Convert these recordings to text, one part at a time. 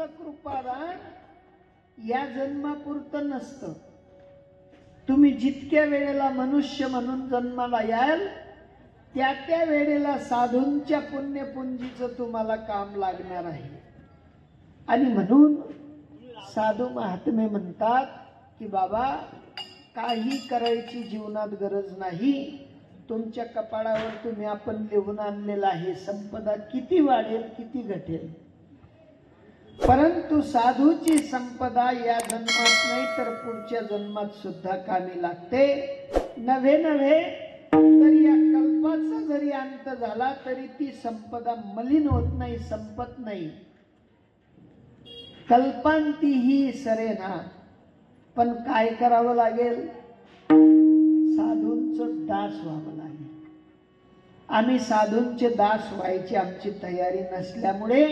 साधूंचं कृपादान या जन्मापुरतं नसतं. तुम्ही जितक्या वेळेला मनुष्य म्हणून जन्माला याल त्या त्या वेळेला साधूंच्या पुण्यपुंजीचं तुम्हाला काम लागणार आहे. आणि म्हणून साधू महात्मे म्हणतात की बाबा काही करायची जीवनात गरज नाही. तुमच्या कपाळावर तुम्ही आपण लिहून आणलेला आहे संपदा किती वाढेल किती घटेल, परंतु साधूची संपदा या जन्मात नाही तर पुढच्या जन्मात सुद्धा कामी लागते. नव्हे नव्हे तर या कल्पाचा जरी अंत झाला तरी ती संपदा मलिन होत नाही, संपत नाही. कल्पांती ही सरेना. पण काय करावं लागेल? साधूंचं दास व्हावं लागेल. आम्ही साधूंचे दास व्हायची आमची तयारी नसल्यामुळे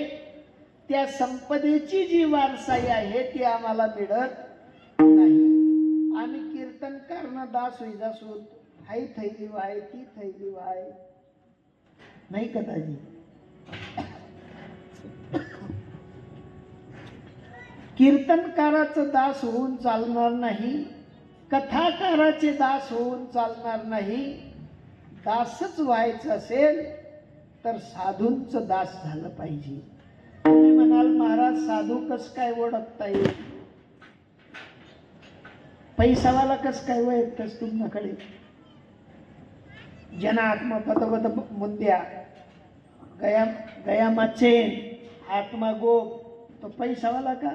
त्या संपदेची जी वारसाई आहे ती आम्हाला मिळत नाही. आम्ही कीर्तनकारना दास होईजा सूत हाई थैली वाय ती थैली वाय नाही कदाजी. कीर्तनकाराचं दास होऊन चालणार नाही, कथाकाराचे दास होऊन चालणार नाही. दासच व्हायचं असेल तर साधूंचं दास झालं पाहिजे. तुम्ही म्हणाल महाराज साधू कस काय ओळखता येईल? पैसावाला कस काय ओळखतस तुमच्याकडे? जना आत्मा पदवद मुंद्या गया गया माचेन आत्मा गोप तो पैसावाला का?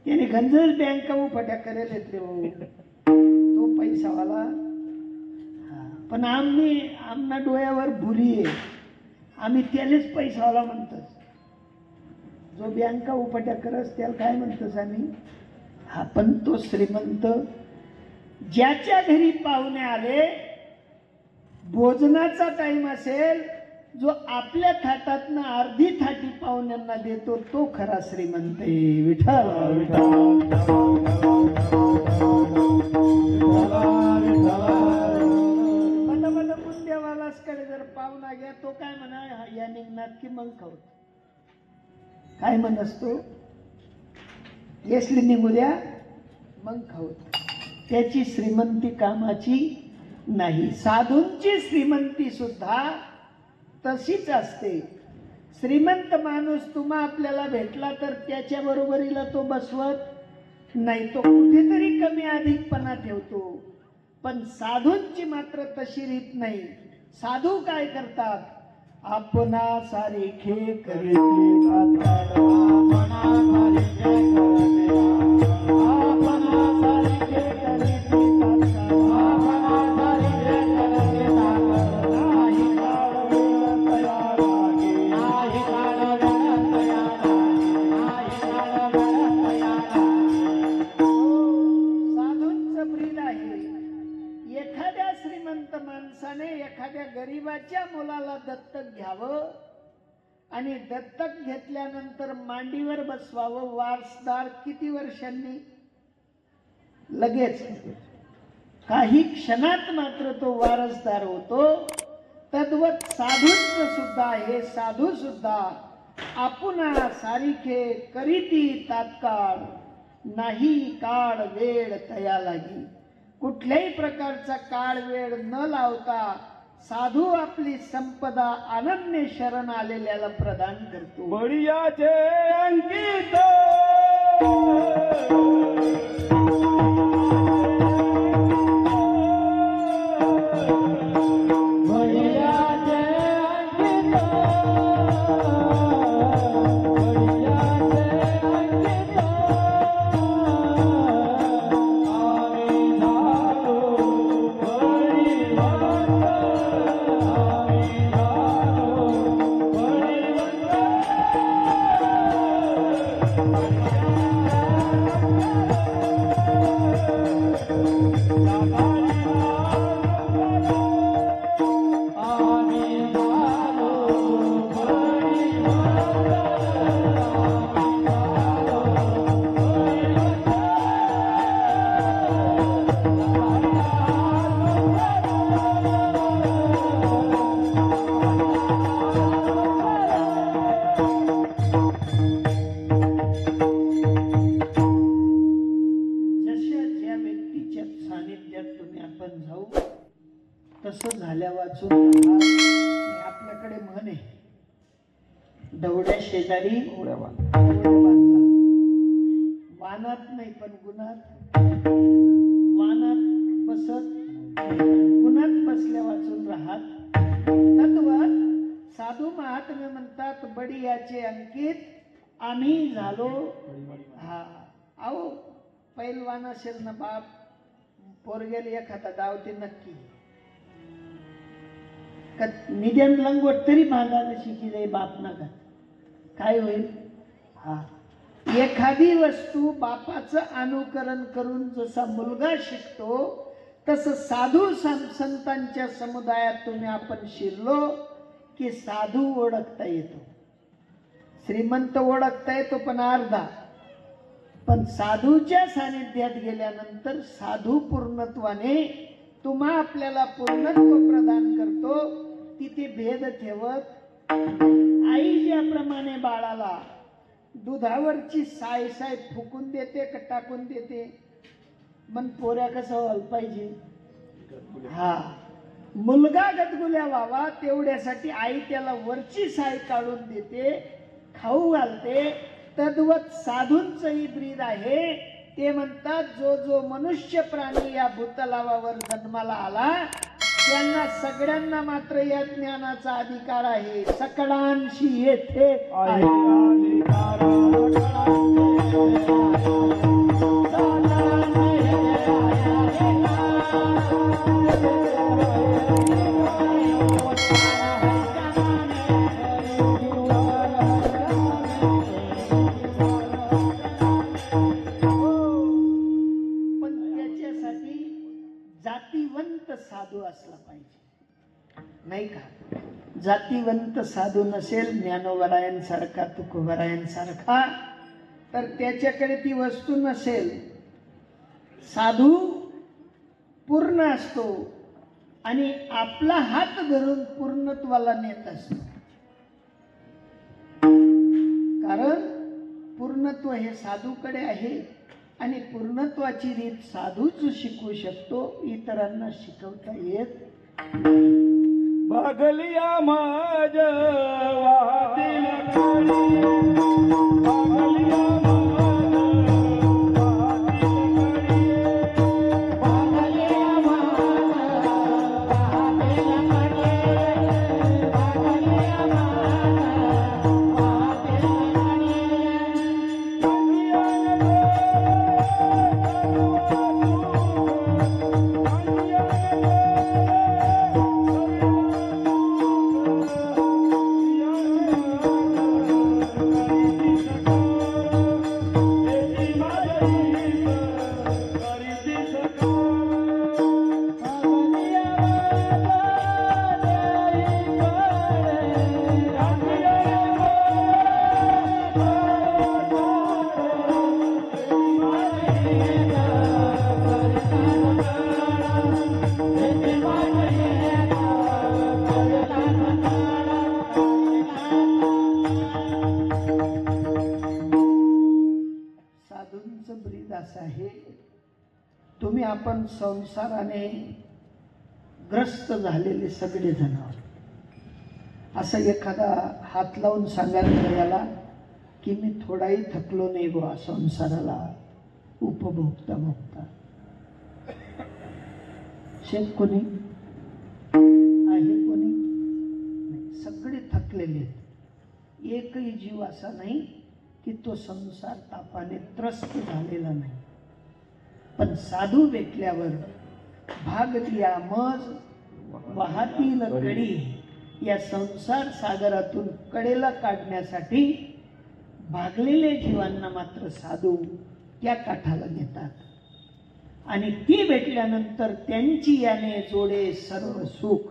त्याने गंजर बँका उफट्या करेल येते तो पैसावाला. पण आमना डोळ्यावर भुरी आहे, आम्ही त्यालाच पैसावाला म्हणतोस. जो बँका उफट्या करस त्याला काय म्हणतोस आम्ही? पण तो श्रीमंत ज्याच्या घरी पाहुणे आले भोजनाचा टाइम असेल, जो आपल्या थाटातनं अर्धी थाटी पाहुण्यांना देतो तो खरा श्रीमंत आहे. विठ्ठल मुंद्यावालासकडे जर पाहुणा घ्या तो काय म्हणा या निघणार की मग खाऊ काय म्हणस तो येसली निघू द्या मग खाऊ. त्याची श्रीमंती कामाची नाही. साधूंची श्रीमंती सुद्धा तशीच असते. श्रीमंत माणूस तुम्हा आपल्याला भेटला तर त्याच्या बरोबरीला तो बसवत नाही, तो कुठेतरी कमी अधिकपणा ठेवतो. पण साधूंची मात्र तशी रीत नाही. साधू काय करतात? आपणा सारिखे एखाद्या गरीबाच्या मुलाला दत्तक घ्यावं आणि दत्तक घेतल्यानंतर मांडीवर बसवावं. वारसदार किती वर्षांनी? लगेच काही क्षणात मात्र तो वारसदार होतो. तद्वत साधूंच सुद्धा हे साधू सुद्धा आपुना सारिखे करीती तात्काळ नाही काळ वेळ तया लागी. कुठल्याही प्रकारचा काळ वेळ न लावता साधू आपली संपदा अनन्य शरण आलेल्याला प्रदान करतो. बळीयाचे अंकित दवड्या शेजारी एवढ्या बा. बांधला. वानात नाही पण गुणात, वानात बसत गुणात बसल्या वाचून राहत. तद्वत साधू महात्मे म्हणतात बडियाचे अंकित आम्ही झालो. हा अहो पैलवान असेल ना बाप, पोरगेला एखादा डावते नक्की निधन लंगोट तरी बांधायला शिकी जाई बाप नका, काय होईल. हा एखादी वस्तू बापाचं अनुकरण करून जसा मुलगा शिकतो तसं साधू संतांच्या समुदायात तुम्ही आपण शिरलो की साधू ओळखता येतो. श्रीमंत ओळखता येतो पण अर्धा, पण साधूच्या सानिध्यात गेल्यानंतर साधू पूर्णत्वाने तुम्हा आपल्याला पूर्णत्व प्रदान करतो. तिथे भेद ठेवत आई ज्याप्रमाणे बाळाला दुधावरची साय साय फुकून देते का टाकून देते, मन पोऱ्या कसं व्हायला पाहिजे. हा मुलगा गदगुल्या व्हावा तेवढ्यासाठी आई त्याला वरची साय काढून देते, खाऊ घालते. तद्वत साधूंचंही ब्रीद आहे. ते म्हणतात जो जो मनुष्य प्राणी या भूतलावावर जन्माला आला त्यांना सगळ्यांना मात्र या ज्ञानाचा अधिकार आहे. सकळांशी येथे आहे. जातीवंत साधू असला पाहिजे, नाही का. जातीवंत साधू नसेल ज्ञानोबरायांसारखा तुकोबरायांसारखा तर त्याच्याकडे ती वस्तू नसेल. साधू पूर्ण असतो आणि आपला हात धरून पूर्णत्वाला नेत असतो. कारण पूर्णत्व हे साधूकडे आहे आणि पूर्णत्वाची रीत साधूच शिकवू शकतो, इतरांना शिकवता येत. भागलिया माझ वाहतील गाडी, भागलिया आहे. तुम्ही आपण संसाराने ग्रस्त झालेले सगळे जण असं एखादा हात लावून सांगायला याला की मी थोडाही थकलो नाही बुवा संसाराला उपभोगता भोगता. शेत कोणी आहे, कोणी नाही, सगळे थकलेले आहेत. एकही जीव असा नाही की तो संसार तापाने त्रस्त झालेला नाही. पण साधू भेटल्यावर भागलिया मज वाहतील कडी या संसार सागरातून कडेला काढण्यासाठी भागलेल्या जीवांना मात्र साधू त्या काठाला नेतात. आणि ती भेटल्यानंतर त्यांची याने जोडे सर्व सुख.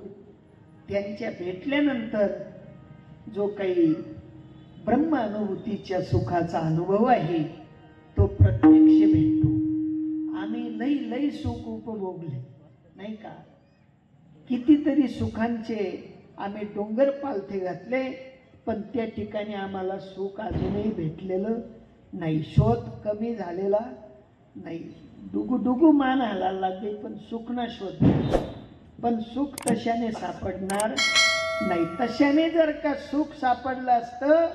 त्यांच्या भेटल्यानंतर जो काही ब्रह्म अनुभूतीच्या सुखाचा अनुभव आहे तो प्रत्यक्ष भेटतो. आम्ही लई लई सुख उपभोगले नाही का, कितीतरी सुखांचे आम्ही डोंगर पालथे घातले, पण त्या ठिकाणी आम्हाला सुख अजूनही भेटलेलं नाही. शोध कमी झालेला नाही. डुगू डुगू मान हालायला लागले पण सुख ना शोध. पण सुख कशाने सापडणार, नाही, तशाने जर का सुख सापडलं असतं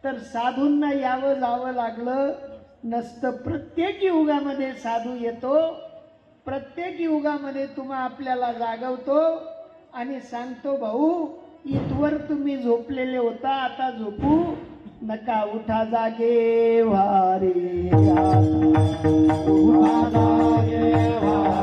तर साधूंना यावं जावं लागलं नसतं. प्रत्येक युगामध्ये साधू येतो, प्रत्येक युगामध्ये तुम्हा आपल्याला जागवतो आणि सांगतो, भाऊ इथवर तुम्ही झोपलेले होता, आता झोपू नका, उठा जागे वारे आता. उठा जागे वारे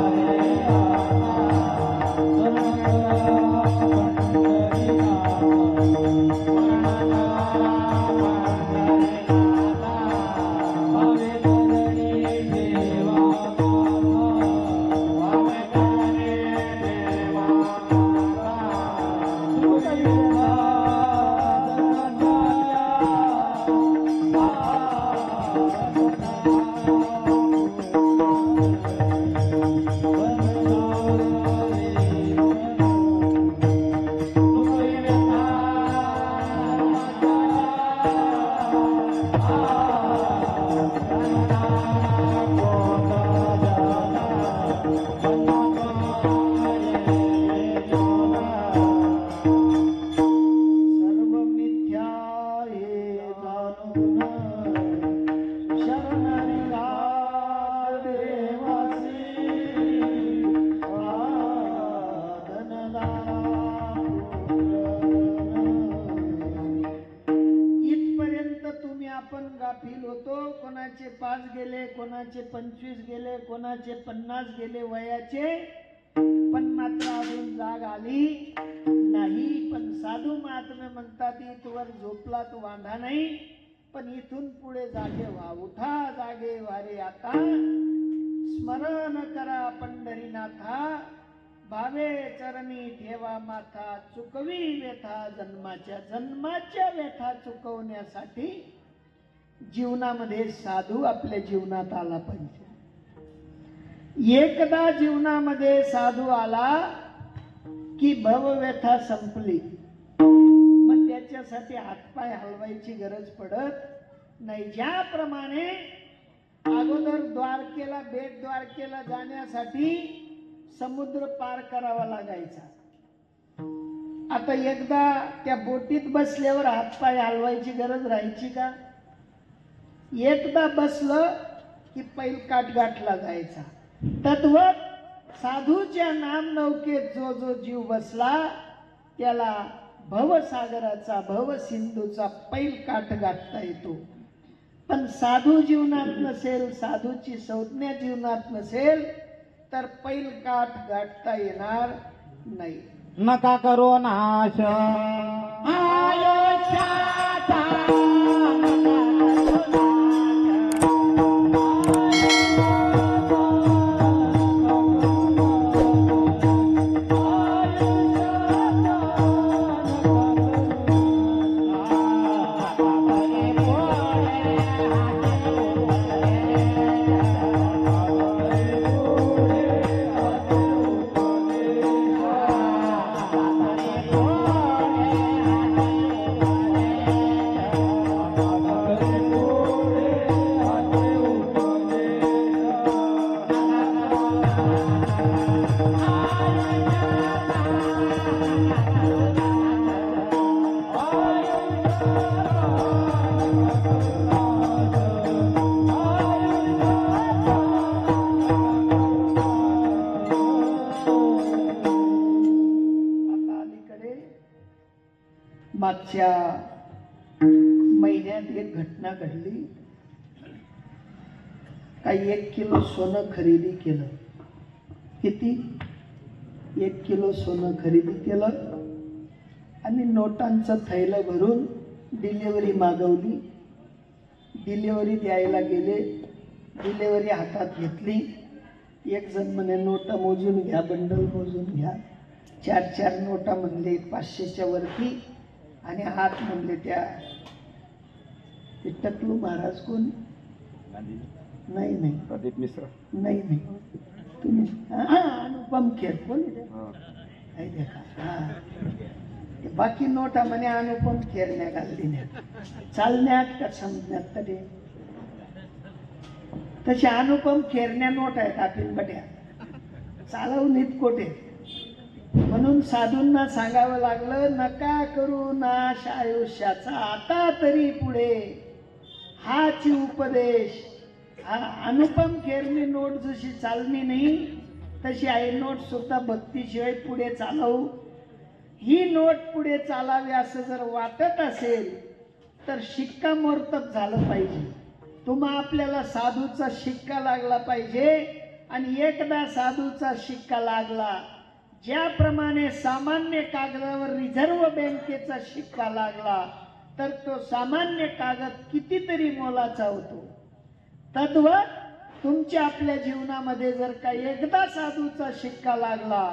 कोणाचे 5 गेले, कोणाचे 25 गेले, कोणाचे 50 गेले वयाचे, पण मात्र अजून जाग आली नाही. पण साधू महात्मे म्हणतात इथवर झोपला तो वांधा नाही, पण इथून पुढे जागे व्हा, उठा जागे वारे आता. स्मरण करा पंढरीनाथा, भावे चरणी ठेवा माथा, चुकवी व्यथा जन्माच्या. जन्माच्या व्यथा चुकवण्यासाठी जीवनामध्ये साधू आपल्या जीवनात आला पाहिजे. एकदा जीवनामध्ये साधू आला की भवव्यथा संपली, मग त्याच्यासाठी हातपाय हलवायची गरज पडत नाही. ज्याप्रमाणे अगोदर द्वारकेला, बेट द्वारकेला जाण्यासाठी समुद्र पार करावा लागायचा, आता एकदा त्या बोटीत बसल्यावर हातपाय हलवायची गरज राहायची का? एकदा बसलं की पैल काठ गाठला जायचा. तद्वत साधूच्या नाम नौकेत जो जो जीव बसला त्याला भवसागराचा, भवसिंधूचा पैल काठ गाठता येतो. पण साधू जीवनात नसेल, साधूची संज्ञा जीवनात नसेल तर पैल काठ गाठता येणार नाही. नका करो नाश मागच्या महिन्यात एक घटना घडली. काही 1 किलो सोनं खरेदी केलं. किती? 1 किलो सोनं खरेदी केलं आणि नोटांचं थैलं भरून डिलिव्हरी मागवली. डिलिव्हरी द्यायला गेले, डिलिव्हरी हातात घेतली. एक जण म्हणे नोटा मोजून घ्या, बंडल मोजून घ्या. 4 नोटा म्हणले 500च्या वरती, आणि हात म्हणले त्या टकलू महाराज कोण? नाही प्रदीप मिश्र, नाही तुम्ही अनुपम खेर कोण? बाकी नोटा म्हणे अनुपम खेरण्या घालण्यात, चालण्यात का समजण्यात तरी तशा अनुपम खेरण्या नोट आहेत. आपण बट्या चालवून कोठे म्हणून साधूंना सांगावं लागलं, नका करू नाश आयुष्याचा आता तरी पुढे. हाच उपदेश. हा अनुपम खेरनी नोट जशी चालली नाही तशी आई नोट सुद्धा भक्तीशिवाय पुढे चालवू. ही नोट पुढे चालावी असं जर वाटत असेल तर शिक्कामोर्तब झालं पाहिजे. तुम्हा आपल्याला साधूचा शिक्का लागला पाहिजे. आणि एकदा साधूचा शिक्का लागला, ज्याप्रमाणे सामान्य कागदावर रिझर्व्ह बँकेचा शिक्का लागला तर तो सामान्य कागद कितीतरी मोलाचा होतो. तद्वत तुमच्या आपल्या जीवनामध्ये जर का एकदा साधूचा शिक्का लागला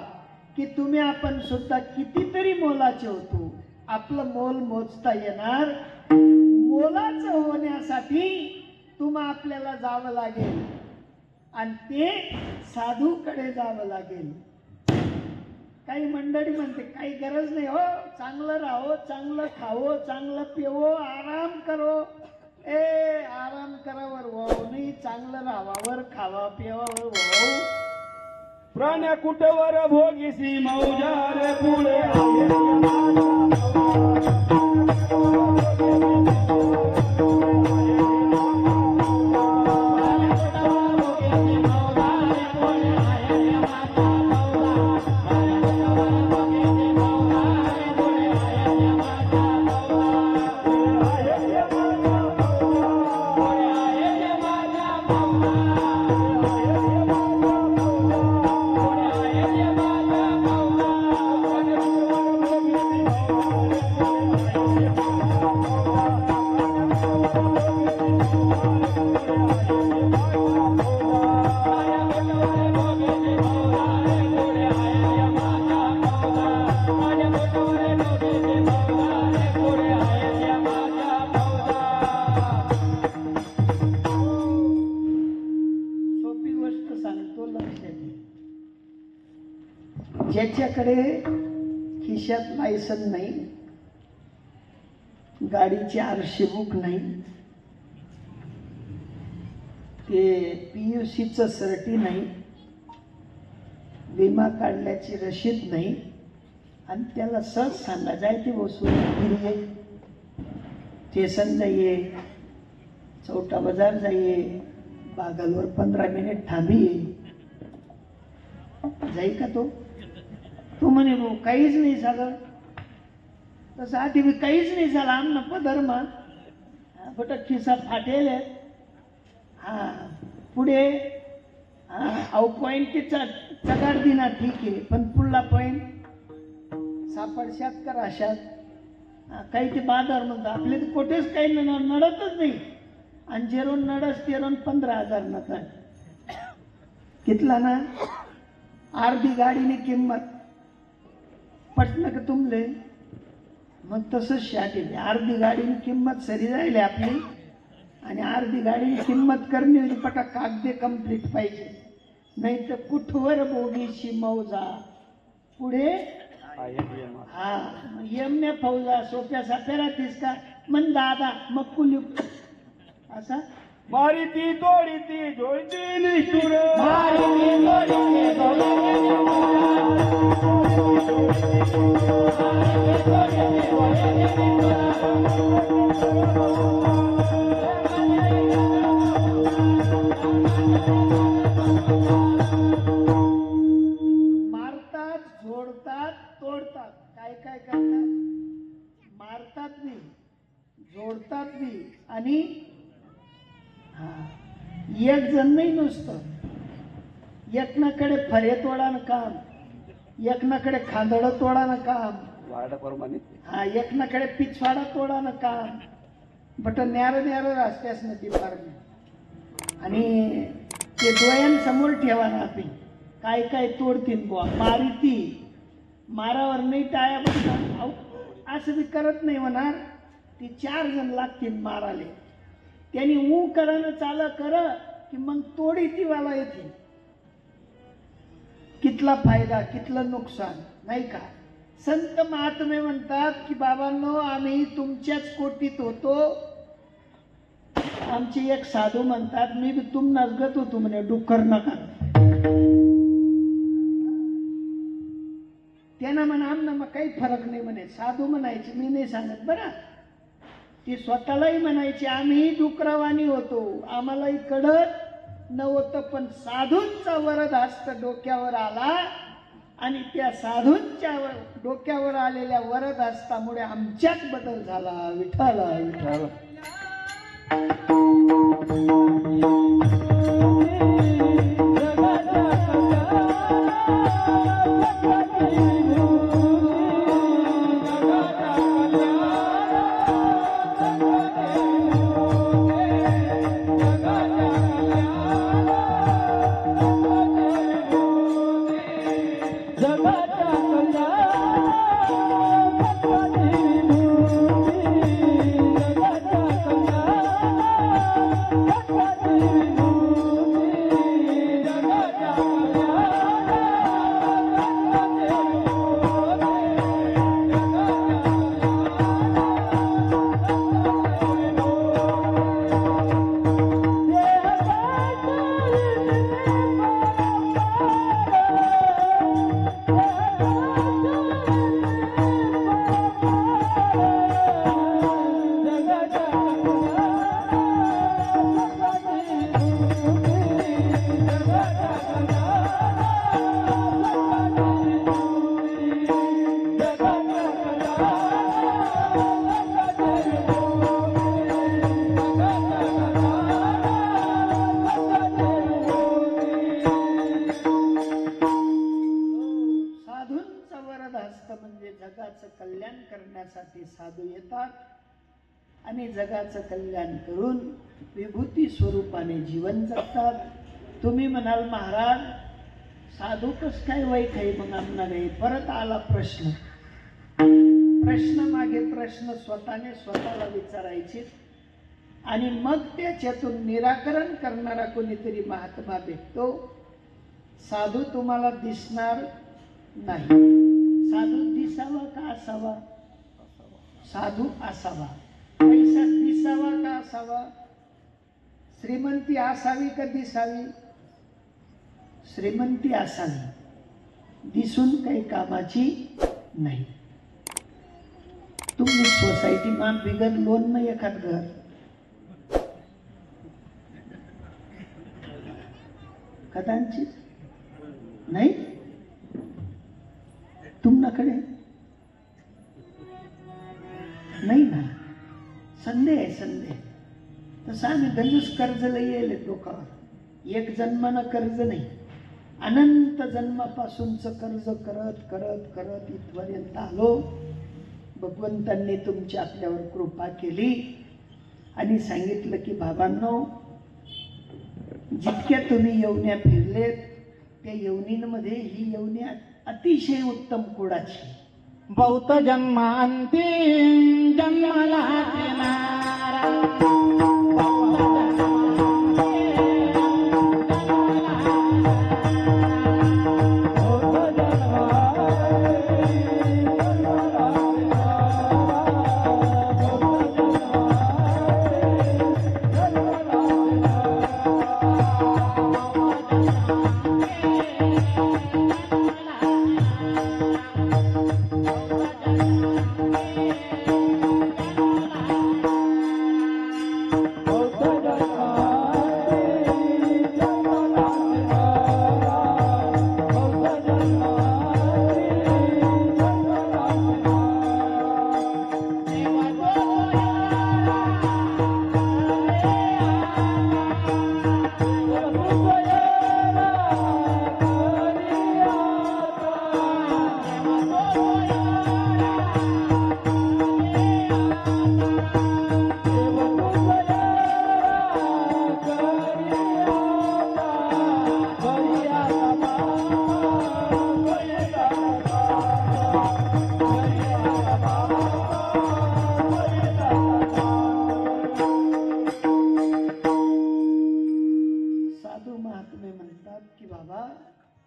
की तुम्ही आपण सुद्धा कितीतरी मोलाचे होतो. आपलं मोल मोजता येणार. मोलाचं होण्यासाठी तुम्हा आपल्याला जावं लागेल आणि ते साधूकडे जावं लागेल. काही मंडळी म्हणते काही गरज नाही हो, चांगलं राहो, चांगलं खावो, चांगलं पिवो, आराम करो. आराम करावर वाव नाही, चांगलं राहावावर खावा पिवावर वाव. प्राण्या कुटवर भोगीसी मौजार पुढे ज्याच्याकडे खिशात लायसन नाही, गाडीची आरशी बुक नाही, ते PUCचं सर्टी नाही, विमा काढल्याची रशीद नाही आणि त्याला सहज सांगा जाय ते वसूल स्टेशन जाइए, चौटा बाजार जाइए, बागलवर 15 मिनिट थांबिये, जाई का तो म्हणे भाऊ काहीच नाही झालं. तसं आधी मी काहीच नाही झालं, आमना पधर्मा फटक खिसा फाटेल. हा पुढे अहो पॉईंटचा चगार दिना ठीक आहे, पण पुढला पॉईंट सापडशात का राशात. काही ते बाजार म्हणतात आपले तर कुठेच काही नडतच नाही. आणि जेरोन नडस तेरोन 15,000 नका कितला ना. अर्धी गाडीने किंमत पटलं का तुमले. मग तसंच शाट आहे, अर्धी गाडीने किंमत सरी जाईल आपली आणि अर्धी गाडीने किंमत करणे होती पटा कागदे कंप्लीट पाहिजे. नाही तर कुठवर बोगीशी मौजा पुढे. हा यम्य फौजा सोप्या साप्या राहतीस का मन दादा मग कुली असा मारी ती तोडी ती जोडती निष्ठुर मारतात, जोडतात, तोडतात. काय काय करतात? मारतात नाही, जोडतात नाही आणि एक जण नाही नुसतं. एकनाकडे फरे तोडानं काम, एकनाकडे खांदड तोडानं काम, हा एकनाकडे पिछवाडा तोडानं काम. बट न्यार न्यार रस्त्यास नदी पारणे आणि ते डोळ्यांसमोर ठेवा ना आपण काय काय तोडतील बुवा. मारिती मारावर नाही टाळ्या बसतात असं बी करत नाही म्हणणार. ती 4 जण लागतील माराले. त्यांनी ऊ करणं चाल कर की मग तोडी ती वाला येते. कितला फायदा कितलं नुकसान नाही का. संत महात्मे म्हणतात की बाबांनो आम्ही तुमच्याच कोटीत होतो. आमचे एक साधू म्हणतात मी बी तुमनाच गत होतो म्हणे डुक्कर नका. काही फरक नाही म्हणे. साधू म्हणायचे, मी नाही सांगत बरं. ती स्वतःलाही म्हणायची आम्ही डुकरावानी होतो, आम्हालाही कळत नव्हतं, पण साधूंचा वरद हस्त डोक्यावर आला आणि त्या साधूंच्या डोक्यावर आलेल्या वरद हस्तामुळे आमच्यात बदल झाला. विठ्ठल विठ्ठल. जगाचं कल्याण करण्यासाठी साधू येतात आणि जगाचं कल्याण करून विभूती स्वरूपाने जीवन जगतात. तुम्ही म्हणाल महाराज साधू कस काय वाईट आहे मग आमना नाही. परत आला प्रश्न, प्रश्न मागे प्रश्न स्वतःने स्वतःला विचारायचे आणि मग त्याच्यातून निराकरण करणारा कोणीतरी महात्मा भेटतो. साधू तुम्हाला दिसणार नाही. साधू दिसावा का असावा? साधू असावा. पैसा दिसावा का असावा? श्रीमंती असावी का दिसावी? श्रीमंती असावी, दिसून काही कामाची नाही. तुम्ही सोसायटी मान बिगर लोन नाही एखाद घर कदाचित नाही तुमच्याकडे नाही ना. संदेह आहे संदेह. तसं आम्ही गंजूस कर्ज लई येले डोकावर. एक जन्मानं कर्ज नाही, अनंत जन्मापासूनच कर्ज करत करत करत इथपर्यंत आलो. भगवंतांनी तुमची आपल्यावर कृपा केली आणि सांगितलं की बाबांनो जितक्या तुम्ही येवण्या फिरलेत त्या येवनींमध्ये ही येवणी अतिशय उत्तम कुळाची. बहुत जन्मांती जन्मला येणारा.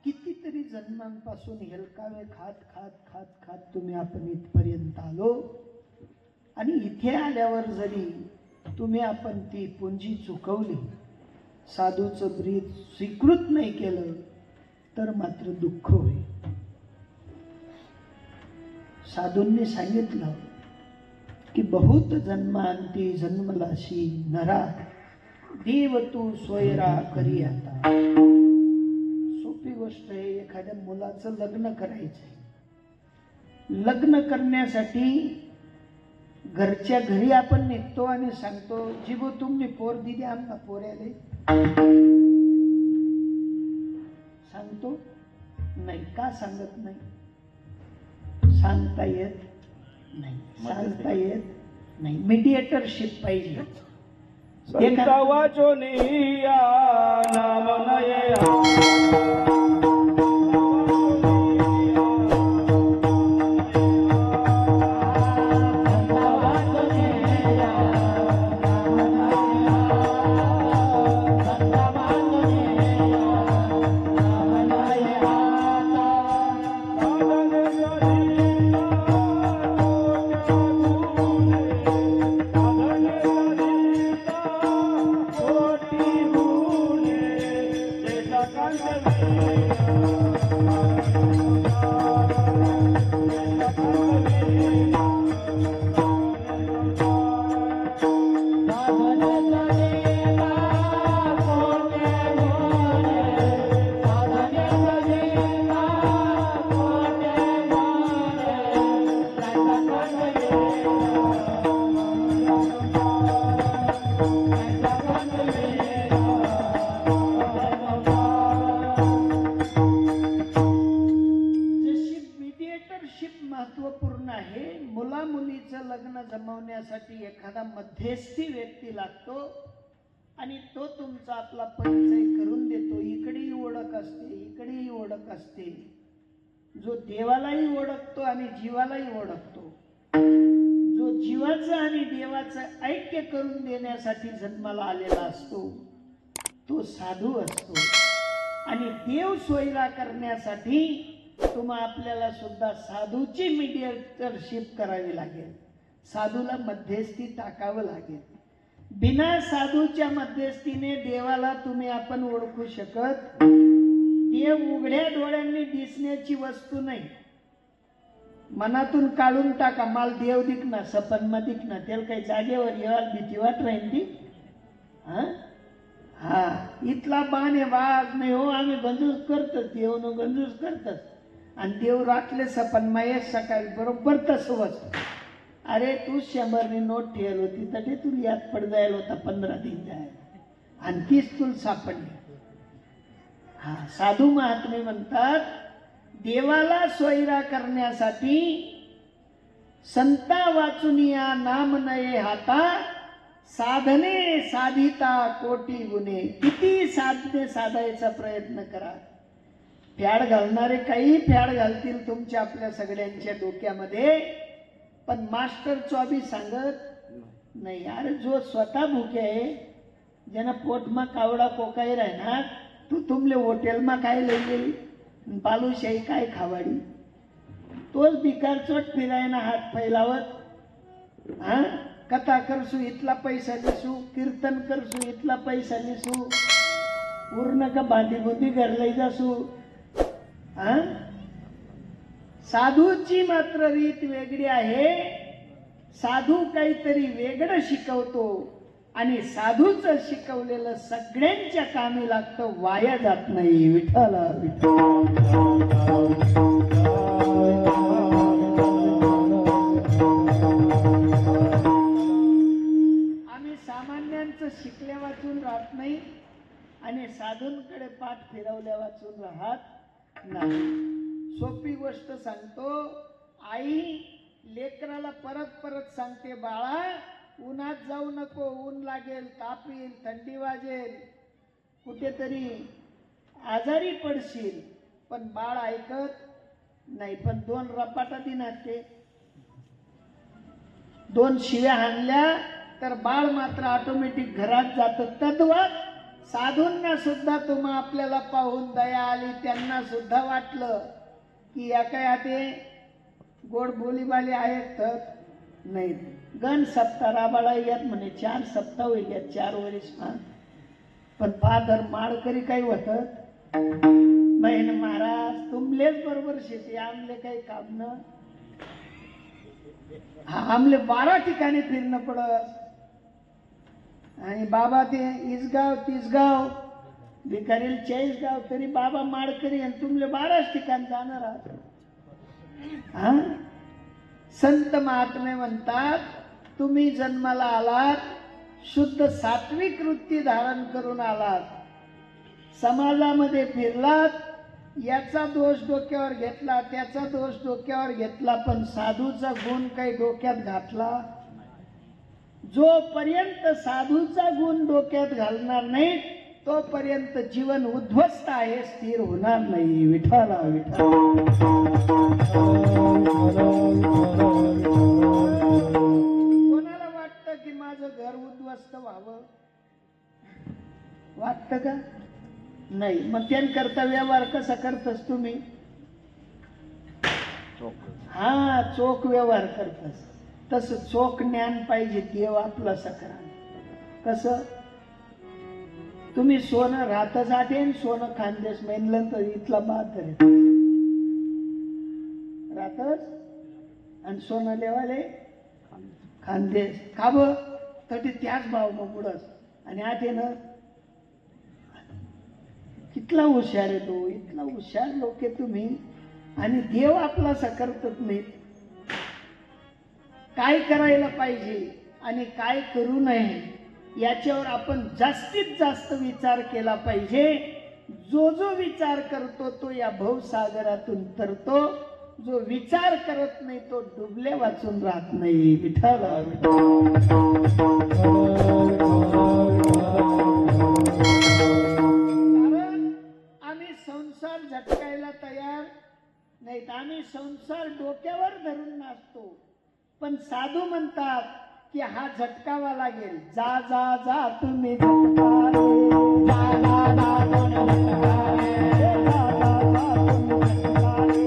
कितीतरी जन्मांपासून हेलकावे खात खात खात खात तुम्ही आपण इथपर्यंत आलो आणि इथे आल्यावर जरी तुम्ही आपण ती पुंजी चुकवली, साधूचं ब्रीद स्वीकृत नाही केलं तर मात्र दुःख होईल. साधूंनी सांगितलं की बहुत जन्मांती जन्मलाशी नरा देव तू सोयरा करी आता. सोपी गोष्ट आहे. एखाद्या मुलाचं लग्न करायचंय. लग्न करण्यासाठी घरच्या घरी आपण निघतो आणि सांगतो जीवो तुमने पोर दिली आमना पोऱ्याले. सांगतो नाही. का सांगत नाही? सांगता येत नाही. सांगता येत नाही. मीडिएटरशिप पाहिजे. संत वाचोनिया नाम नये महत्वपूर्ण आहे. मुला मुलीचं लग्न जमवण्यासाठी एखादा मध्यस्थी व्यक्ती लागतो आणि तो तुमचा आपला परिचय करून देतो. इकडेही ओळख असते, इकडेही ओळख असते. जो देवालाही ओळखतो आणि जीवालाही ओळखतो, जो जीवाचं आणि देवाचं ऐक्य करून देण्यासाठी जन्माला आलेला असतो, तो साधू असतो. आणि देव सोयरा करण्यासाठी आपल्याला सुद्धा साधूची मीडिएटरशिप करावी लागेल. साधूला मध्यस्थी टाकावं लागेल. बिना साधूच्या मध्यस्थीने देवाला आपण ओळखू शकत. देव उघड्या डोळ्यांनी दिसण्याची वस्तू नाही. मनातून काढून टाका माल देव दिखना सपनमा दिखना. त्याला काही जागेवर येवाल भीती वाट राहील ती. हा इथला बाण वाज नाही हो. आम्ही गंजूस करतच देव न गंजूस करतच. आणि देव रातले सपनमा ये सकाळी बरोबर तसं वाचत. अरे तू 100 नोट ठेवली होती तर ते तुला याद पड जायला होता 15 दिन जायला आणि तीच तुला सापडली. हा साधू महात्मे म्हणतात देवाला सोयरा करण्यासाठी संता वाचुनिया नाम नये हाता साधने साधिता कोटी गुणे. किती साधने साधायचा प्रयत्न करा. फॅड घालणारे काही फॅड घालतील तुमच्या आपल्या सगळ्यांच्या डोक्यामध्ये, पण मास्टर चॉबी सांगत नाही. यार जो स्वतः भूके आहे, ज्यांना पोटमा कावडा कोकाई राहणार, तू तुमले हॉटेलमा काय लई गेली बालूशाही काय खावाडी. तोच भिकार चोट फिरायना हात फैलावत. कथा करसू इथला पैसा दिसू, कीर्तन करसू इथला पैसा दिसू, पूर्ण का बांधी बुद्धी घरलाई जासू. साधूची मात्र रीत वेगळी आहे. साधू काहीतरी वेगळं शिकवतो आणि साधूच शिकवलेलं सगळ्यांच्या कामी लागतं, वाया जात नाही. विठ्ठला आम्ही सामान्यांचं शिकल्या वाचून राहत नाही आणि साधूंकडे पाठ फिरवल्या वाचून राहत नाही. सोपी गोष्ट सांगतो. आई लेकराला परत परत सांगते, बाळा उन्हात जाऊ नको, ऊन लागेल, ताप येईल, थंडी वाजेल, कुठेतरी आजारी पडशील. पण बाळ ऐकत नाही. पण 2 रपाटा दिनात ते 2 शिव्या हाणल्या तर बाळ मात्र ऑटोमॅटिक घरात जातं. तद्वत साधूंना सुद्धा आपल्याला पाहून दया आली. त्यांना सुद्धा वाटलं की या काय आते गोड बोलीबाली आहेत तर नाही. गण सप्ताह राबाळा यात म्हणे 4 सप्ताह होईल यात 4 वर्ष. पण फादर माळकरी काही होत बहीण महाराज तुमलेच बरोबर शेती आमले काही काम न. हा आमले 12 ठिकाणी फिरणं पडत. आणि बाबा ते इसगाव तिसगाव भिकारील 40 गाव तरी बाबा माडकरी आणि तुमले 12 ठिकाण जाणार आहात. हा संत महात्मे म्हणतात तुम्ही जन्माला आलात, शुद्ध सात्विक वृत्ती धारण करून आलात, समाजामध्ये फिरलात, याचा दोष डोक्यावर घेतला त्याचा दोष डोक्यावर घेतला, पण साधूचा गुण काही डोक्यात घातला. जोपर्यंत साधूचा गुण डोक्यात घालणार नाही तोपर्यंत जीवन उद्ध्वस्त आहे, स्थिर होणार नाही. विठाला विठा. कोणाला वाटतं की माझं घर उद्ध्वस्त व्हावं? वाटतं का? नाही. मग त्यांकरता व्यवहार कसा करतस तुम्ही? हा चोख व्यवहार करतस. तसं चोख ज्ञान पाहिजे. देव आपला सकरा. कसं? तुम्ही सोनं राहतच आठेन सोनं खानदेश मेनलं तर इथला बहात्तर राहतच आणि सोनं लेवाले खानदेश खाब तटी त्याच भाव मग पुढंच आणि आठेन कितला हुशार आहे तो. इतला हुशार लोक आहे तुम्ही. आणि देव आपला सकरतच नाही. काय करायला पाहिजे आणि काय करू नये याच्यावर आपण जास्तीत जास्त विचार केला पाहिजे. जो जो विचार करतो तो या भवसागरातून तरतो, जो विचार करत नाही तो डुबले वाचून राहत नाही. विठाला कारण आम्ही संसार झटकायला तयार नाहीत. आम्ही संसार डोक्यावर धरून नाचतो. पण साधू म्हणतात की हा झटकावा लागेल. जा जा जा तुम्ही झटकारे, जा जा जा तुम्ही झटकारे, जा जा जा तुम्ही झटकारे,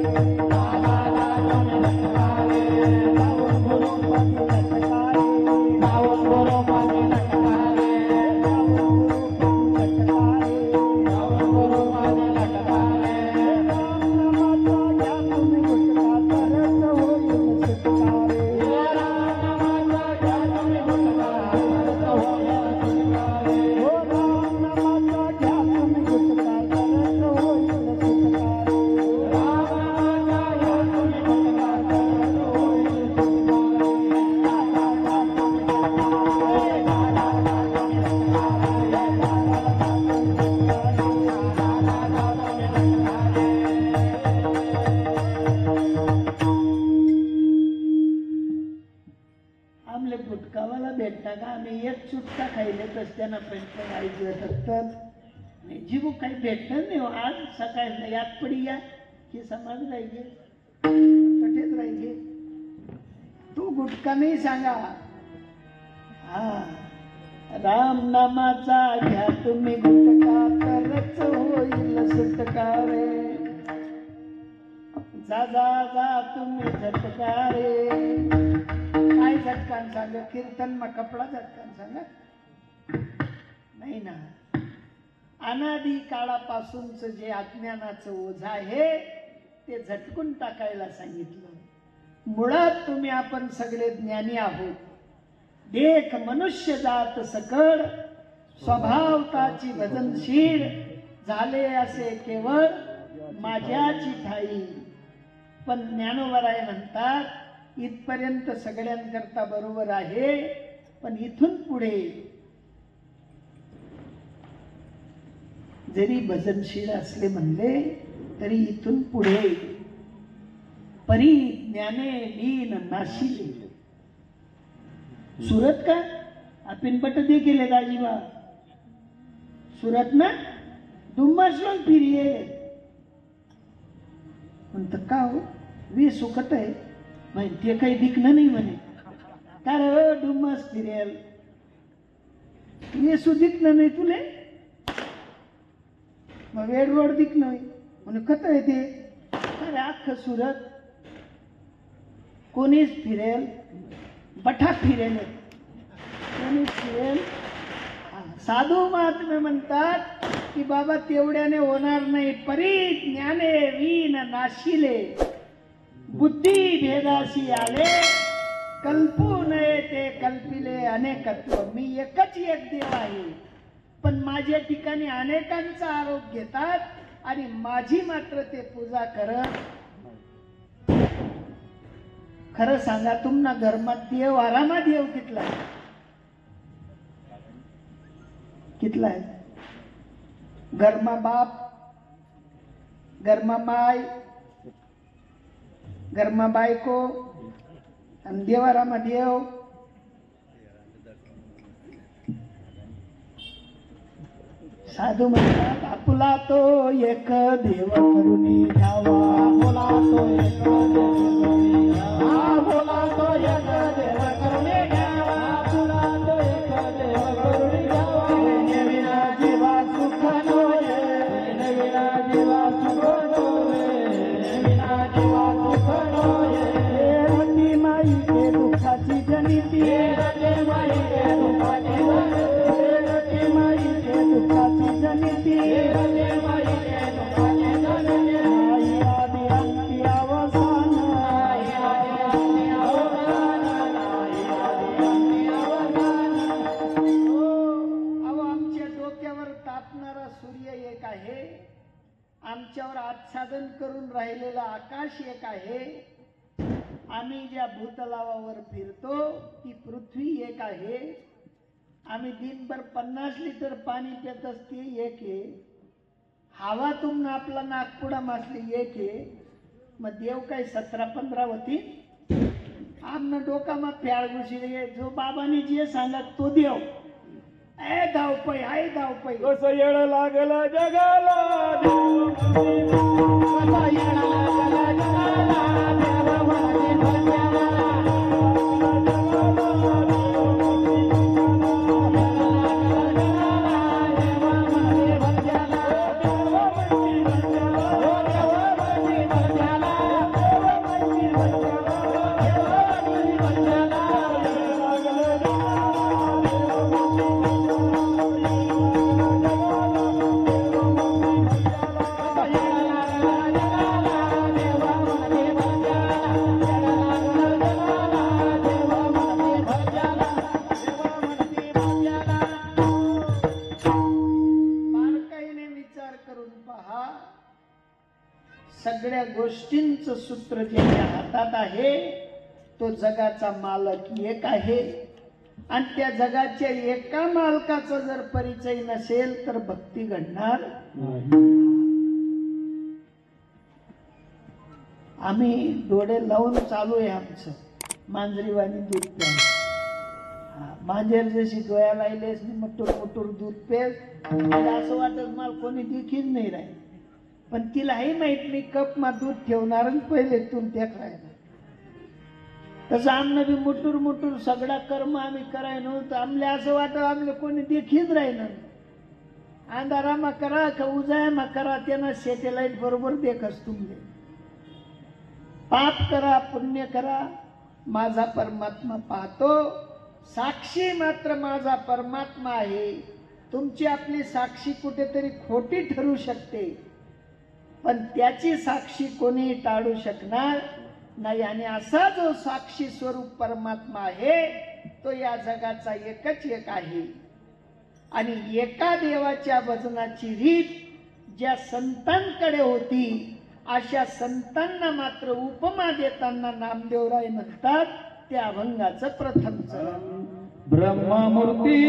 जा जा जा तुम्ही झटकारे, जाऊन गुरुपदी झटकारे, जाऊन गुरुपदी झटकारे, जाऊन गुरुपदी झटकारे, जाऊन गुरुपदी झटकारे. रामनामाचा घ्या तुम्ही गुटका तरच होईल सुटकारे. आमले गुटकावाला भेटता का? आम्ही एक चुटका खायले तस त्यांना पेंट आईचं नाही. जीव काही भेटणार नाही. आज सकाळी याद पडी या की समाज राहिले कठेच राहिले. तू गुटका नाही सांगा. हा राम नामाचा घ्या तुम्ही गुटका तरच होईल सुटका रे. जा जा जा तुम्ही झटका रे. काय झटकान सांगा? कीर्तन मग कपडा झटकान सांगा? नाही ना. अनादी काळापासूनच जे अज्ञानाचं ओझ आहे ते झटकून टाकायला सांगितलं. मुळात तुम्ही आपण सगळे ज्ञानी आहोत. देख मनुष्य जात सकळ स्वभावताची भजनशील झाले असे केवळ माझ्याची ठाई. पण ज्ञानोबराय म्हणतात इथपर्यंत सगळ्यांकरता बरोबर आहे, पण इथून पुढे जरी भजनशील असले म्हणले तरी इथून पुढे परी ज्ञाने लीन नाशिले. सुरत का आपण बट देखील दाजीबा सुरत ना दुम्मास लोग फिरिये म्हणत का हो वे सुखत आहे म्हणे. ते काही दिखणं नाही म्हणे. काय डुम्मास फिरेल येसू दिखणं नाही तुले. मग वेड रोड दिखणं म्हणे कत आहे ते. अरे अख्खं सुरत कोणीच फिरेल बठा फिरेल कोणीच फिरेल. साधू महात्मे म्हणतात की बाबा तेवढ्याने होणार नाही. परी ज्ञाने वीन नाशिले बुद्धी भेदाशी आले कल्पू नये ते कल्पिले अनेकत्व. मी एकच एक देव आहे, पण माझ्या ठिकाणी अनेकांचा आरोप घेतात आणि माझी मात्र ते पूजा करत. खरं सांगा, तुमना घरमा देव आरामा देव कितला आहे? कितला आहे? घरमा बाप, घरमा माय, घरमा बायको आणि देवारामा देव. साधू म्हणतात, आपुला तो एक देव करुणी घ्यावा. आपुला तो एक देव करुणी घ्यावा. आपुला तो एक देव करुणी घ्यावा. आपुला तो एक देव करुणी घ्यावा. नवीना जीवा सुख नोये, नवीना जीवा सुख नोये, नवीना जीवा सुख नोये. रती माई के दुःखाची जनिती, रती माई के दुःखाची जनिती, रती माई के दुःखाची जनिती, रती माई के दुःखाची जनिती. आई आदि अंती अवसान, आई आदि अंती अवसान, आई आदि अंती अवसान. अहो, आमच्या डोक्यावर तापणारा सूर्य एक आहे, आमच्यावर आच्छादन करून राहिलेला आकाश एक आहे, आम्ही ज्या भूतलावावर फिरतो ती पृथ्वी एक आहे, आम्ही दिनभर 50 लिटर पाणी पित असते एक आहे, हवा तुम आपला नागपुडा मासली एक आहे. मग देव काय 17-15 होती? आमनं डोकामा प्याळ घुसले. जो बाबांनी जे सांगत तो देव. ए धावपै, आहे धावपै. कसं येळ लागलं जगाला देव कसा येणा लागला जगाला, देव म्हणते भरत्याला. सगळ्या गोष्टींचं सूत्र ज्याच्या हातात आहे तो जगाचा मालक एक आहे. आणि त्या जगाच्या एका मालकाचा जर परिचय नसेल तर भक्ती घडणार. आम्ही डोळे लावून चालू आहे आमचं मांजरीवाणी दूध प्या. मांजर जशी डोळ्या लायलेस मटूर मटूर दूध पेस, असं वाटत मला कोणी देखील नाही राहील. पण तिलाही माहित मी कप मा दूध ठेवणार आणि पहिले तून त्या खायला. तसं आमनं बी मुटूर मुटूर सगळा कर्म आम्ही करायनो तर आमले असं वाटत आमले कोणी देखील राहिलं. अंधारामा करा का उजायामा करा त्यांना सॅटेलाइट बरोबर देखस तुमले. पाप करा पुण्य करा माझा परमात्मा पाहतो. साक्षी मात्र माझा परमात्मा आहे. तुमची आपली साक्षी कुठेतरी खोटी ठरू शकते पण त्याची साक्षी कोणी टाळू शकणार नाही. आणि असा जो साक्षी स्वरूप परमात्मा आहे तो या जगाचा एकच एक आहे. आणि एका देवाच्या भजनाची रीत ज्या संतांकडे होती अशा संतांना मात्र उपमा देताना नामदेवराय म्हणतात त्या अभंगाचं प्रथम चरण. ब्रह्ममूर्ती